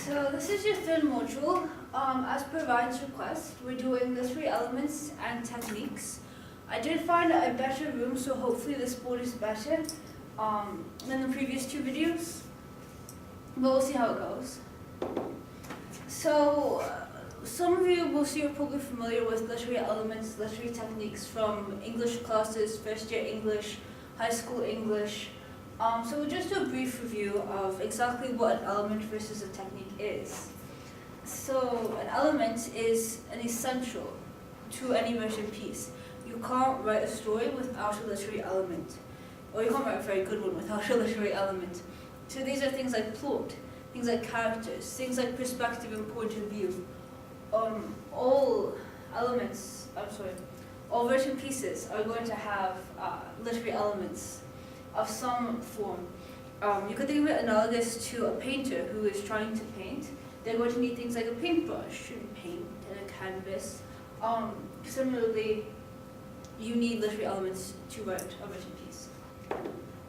So this is your third module. As per Ryan's request, we're doing the 3 elements and techniques. I did find a better room, so hopefully this board is better than the previous 2 videos. But we'll see how it goes. So some of you will see are probably familiar with literary elements, literary techniques from English classes, first year English, high school English. So we'll just do a brief review of exactly what an element versus a technique is. So an element is an essential to any written piece. You can't write a story without a literary element, or you can't write a very good one without a literary element. So these are things like plot, things like characters, things like perspective and point of view. All written pieces are going to have literary elements of some form. You could think of it analogous to a painter who is trying to paint. They're going to need things like a paintbrush and paint and a canvas. Similarly, you need literary elements to write a written piece.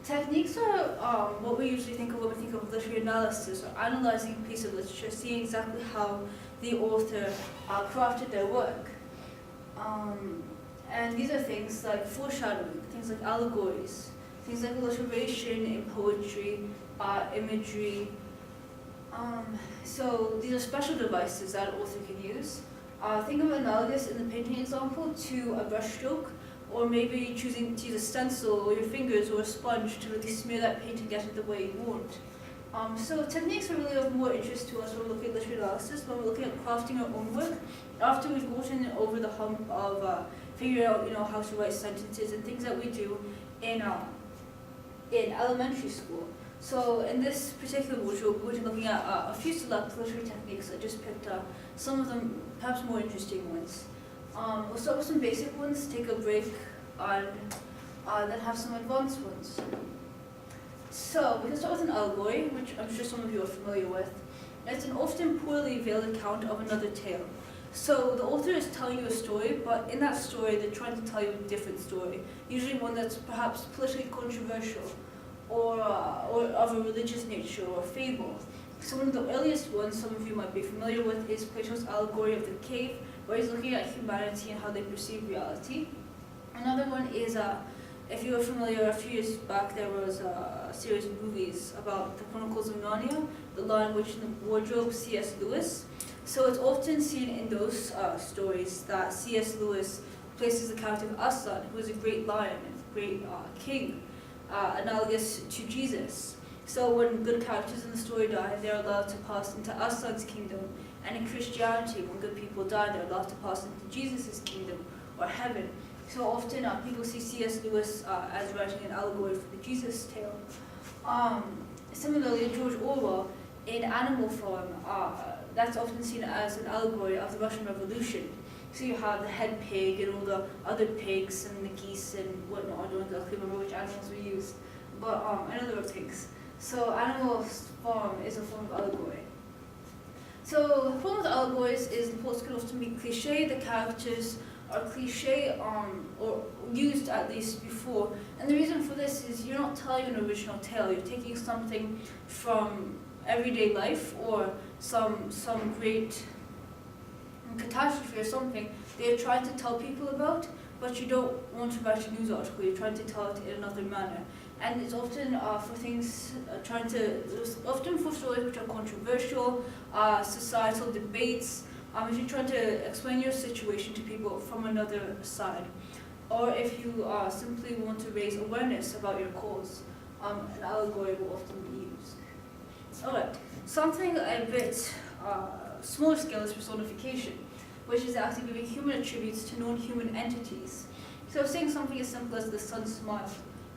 Techniques are what we usually think of when we think of literary analysis, or analyzing a piece of literature, seeing exactly how the author crafted their work. And these are things like foreshadowing, things like allegories, things like alliteration in poetry, imagery. So these are special devices that an author can use. Think of analogous in the painting example to a brushstroke, or maybe choosing to use a stencil or your fingers or a sponge to really smear that paint and get it the way you want. So techniques are really of more interest to us when we're looking at literary analysis, when we're looking at crafting our own work, after we've gotten over the hump of figuring out how to write sentences and things that we do in elementary school. So in this particular module, we're going to be looking at a few select literary techniques. I just picked some of them perhaps more interesting ones. We'll start with some basic ones, take a break, and then have some advanced ones. So we can start with an allegory, which I'm sure some of you are familiar with. It's an often poorly veiled account of another tale. So the author is telling you a story, but in that story they're trying to tell you a different story, usually one that's perhaps politically controversial, or of a religious nature, or a fable. So one of the earliest ones some of you might be familiar with is Plato's allegory of the cave, where he's looking at humanity and how they perceive reality. Another one is, if you were familiar, a few years back there was a series of movies about the Chronicles of Narnia, The Lion, Witch and the Wardrobe, C.S. Lewis. So it's often seen in those stories that C.S. Lewis places the character of Aslan, who is a great lion and a great king, analogous to Jesus. So when good characters in the story die, they're allowed to pass into Aslan's kingdom. And in Christianity, when good people die, they're allowed to pass into Jesus' kingdom, or heaven. So often people see C.S. Lewis as writing an allegory for the Jesus tale. Similarly, George Orwell, in Animal Farm, that's often seen as an allegory of the Russian Revolution. So you have the head pig and all the other pigs and the geese and whatnot. I don't exactly remember which animals were used, but I know there were pigs. So Animal Farm is a form of allegory. So the problem with allegories is the plots can often be cliche, the characters are cliche or used at least before. And the reason for this is you're not telling an original tale, you're taking something from everyday life or some great catastrophe or something they're trying to tell people about, but you don't want to write a news article, you're trying to tell it in another manner. And it's often for things often for stories which are controversial, societal debates, if you're trying to explain your situation to people from another side, or if you simply want to raise awareness about your cause, an allegory will often be used. Alright, something a bit smaller scale is personification, which is actually giving human attributes to non-human entities. So saying something as simple as the sun smiled.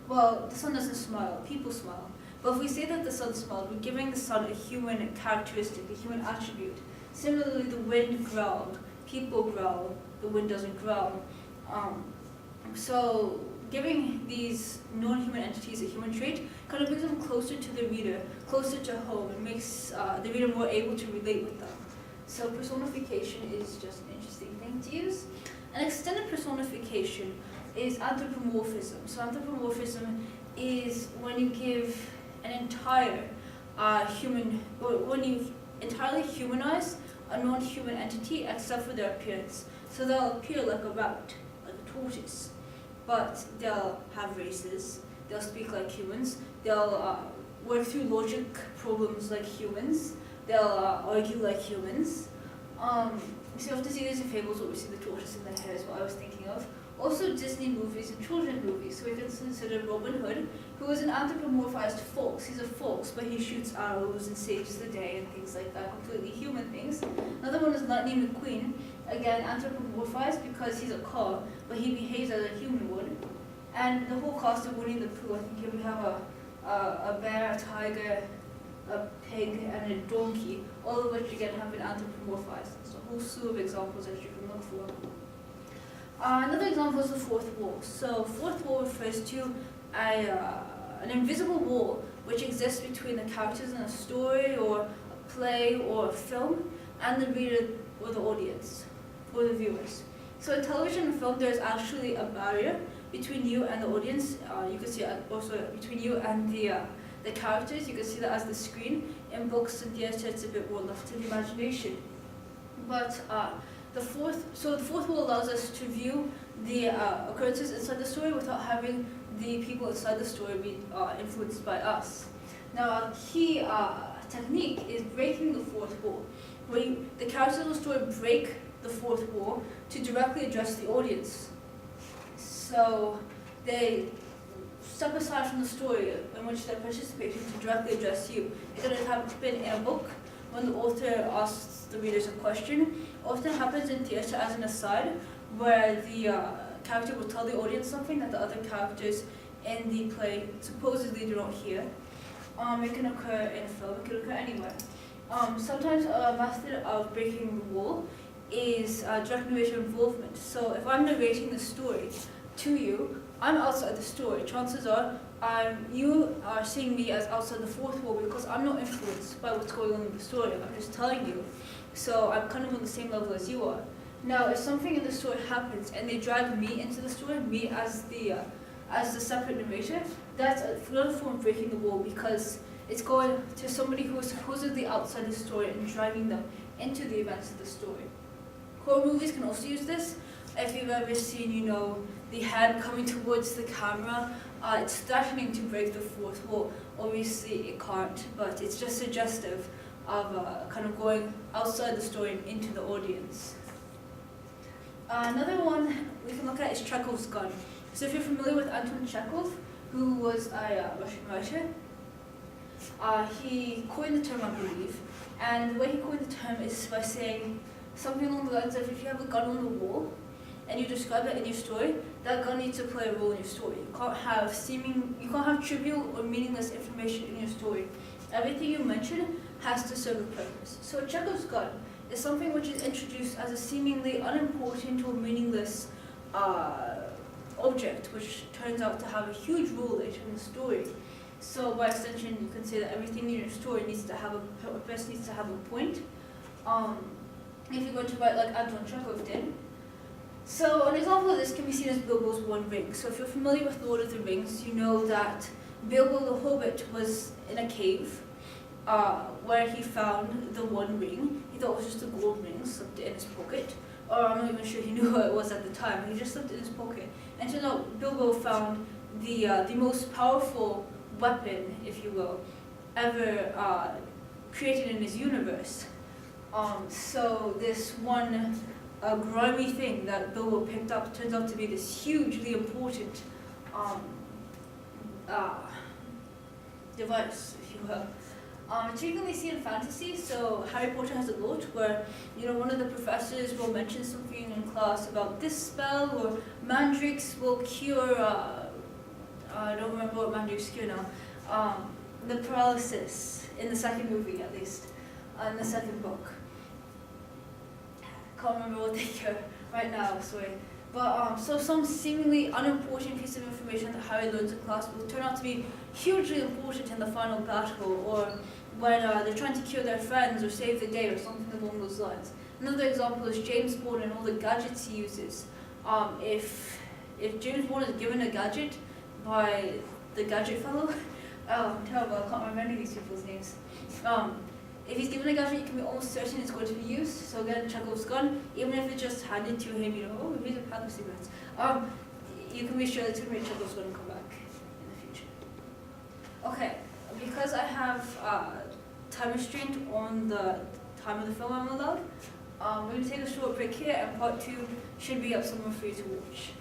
Well, the sun doesn't smile, people smile. But if we say that the sun smiled, we're giving the sun a human characteristic, a human attribute. Similarly, the wind growled, people growl, the wind doesn't growl. So giving these non-human entities a human trait kind of brings them closer to the reader, closer to home, and makes the reader more able to relate with them. So personification is just an interesting thing to use. An extended personification is anthropomorphism. So anthropomorphism is when you give an entire human, when you entirely humanize a non-human entity except for their appearance. So they'll appear like a rabbit, like a tortoise, but they'll have races, they'll speak like humans, they'll work through logic problems like humans, they'll argue like humans. So you often see these in fables, obviously the tortoise in the hare is what I was thinking of. Also Disney movies and children's movies. So we can consider Robin Hood, who is an anthropomorphized fox. He's a fox, but he shoots arrows and saves the day and things like that, completely human things. Another one is Lightning McQueen, again anthropomorphized because he's a car, but he behaves as a human would. And the whole cast of Winnie the Pooh, I think here we have a bear, a tiger, a pig, and a donkey, all of which again have been anthropomorphized. There's a whole slew of examples that you can look for. Another example is the fourth wall. So fourth wall refers to an invisible wall which exists between the characters in a story or a play or a film and the reader or the audience, or the viewers. So in television and film there is actually a barrier between you and the audience. You can see also between you and the characters. You can see that as the screen. In books and theatre it's a bit more left to the imagination. But the fourth wall allows us to view the occurrences inside the story without having the people inside the story be influenced by us. Now, a key technique is breaking the fourth wall, where the characters of the story break the fourth wall to directly address the audience. So they step aside from the story in which they're participating to directly address you. It could have happened in a book when the author asks the readers a question. Often happens in theatre as an aside, where the character will tell the audience something that the other characters in the play supposedly do not hear. It can occur in a film, it can occur anywhere. Sometimes a method of breaking the wall is direct narrator involvement. So if I'm narrating the story to you, I'm outside the story. Chances are you are seeing me as outside the fourth wall because I'm not influenced by what's going on in the story. I'm just telling you. So I'm kind of on the same level as you are. Now, if something in the story happens and they drag me into the story, me as the separate narrator, that's another form of breaking the wall because it's going to somebody who is supposedly outside the story and dragging them into the events of the story. Horror movies can also use this. If you've ever seen, the hand coming towards the camera, it's threatening to break the fourth wall. Obviously, it can't, but it's just suggestive of kind of going outside the story and into the audience. Another one we can look at is Chekhov's gun. So if you're familiar with Anton Chekhov, who was a Russian writer, he coined the term, I believe, and the way he coined the term is by saying something along the lines of, if you have a gun on the wall and you describe it in your story, that gun needs to play a role in your story. You can't have trivial or meaningless information in your story. Everything you mention has to serve a purpose. So Chekhov's gun is something which is introduced as a seemingly unimportant or meaningless object, which turns out to have a huge role later in the story. So by extension, you can say that everything in your story needs to have a purpose, needs to have a point. If you're going to write like Anton Chekhov did. So an example of this can be seen as Bilbo's One Ring. So if you're familiar with Lord of the Rings, you know that Bilbo the Hobbit was in a cave where he found the One Ring. He thought it was just a gold ring, slipped it in his pocket. Or I'm not even sure he knew what it was at the time. He just slipped it in his pocket. And so now Bilbo found the most powerful weapon, if you will, ever created in his universe. So this one grimy thing that Bilbo picked up turns out to be this hugely important device, if you will. It's frequently seen in fantasy, so Harry Potter has a lot where, one of the professors will mention something in class about this spell, or mandrakes will cure, I don't remember what mandrakes cure now, the paralysis, in the second movie at least, in the second book. Can't remember what they cure right now, sorry. But so some seemingly unimportant piece of information that Harry learns in class will turn out to be hugely important in the final battle, or when they're trying to cure their friends or save the day or something along those lines. Another example is James Bond and all the gadgets he uses. If James Bond is given a gadget by the gadget fellow, I'm terrible, I can't remember any of these people's names. if he's given a gadget, you can be almost certain it's going to be used. So again, Chekhov's gun, even if it's just handed to him, oh, here's a pack of cigarettes. You can be sure that Chekhov's going to come back in the future. Okay, because I have time restraint on the time of the film I'm allowed, we're going to take a short break here, and part 2 should be up somewhere for you to watch.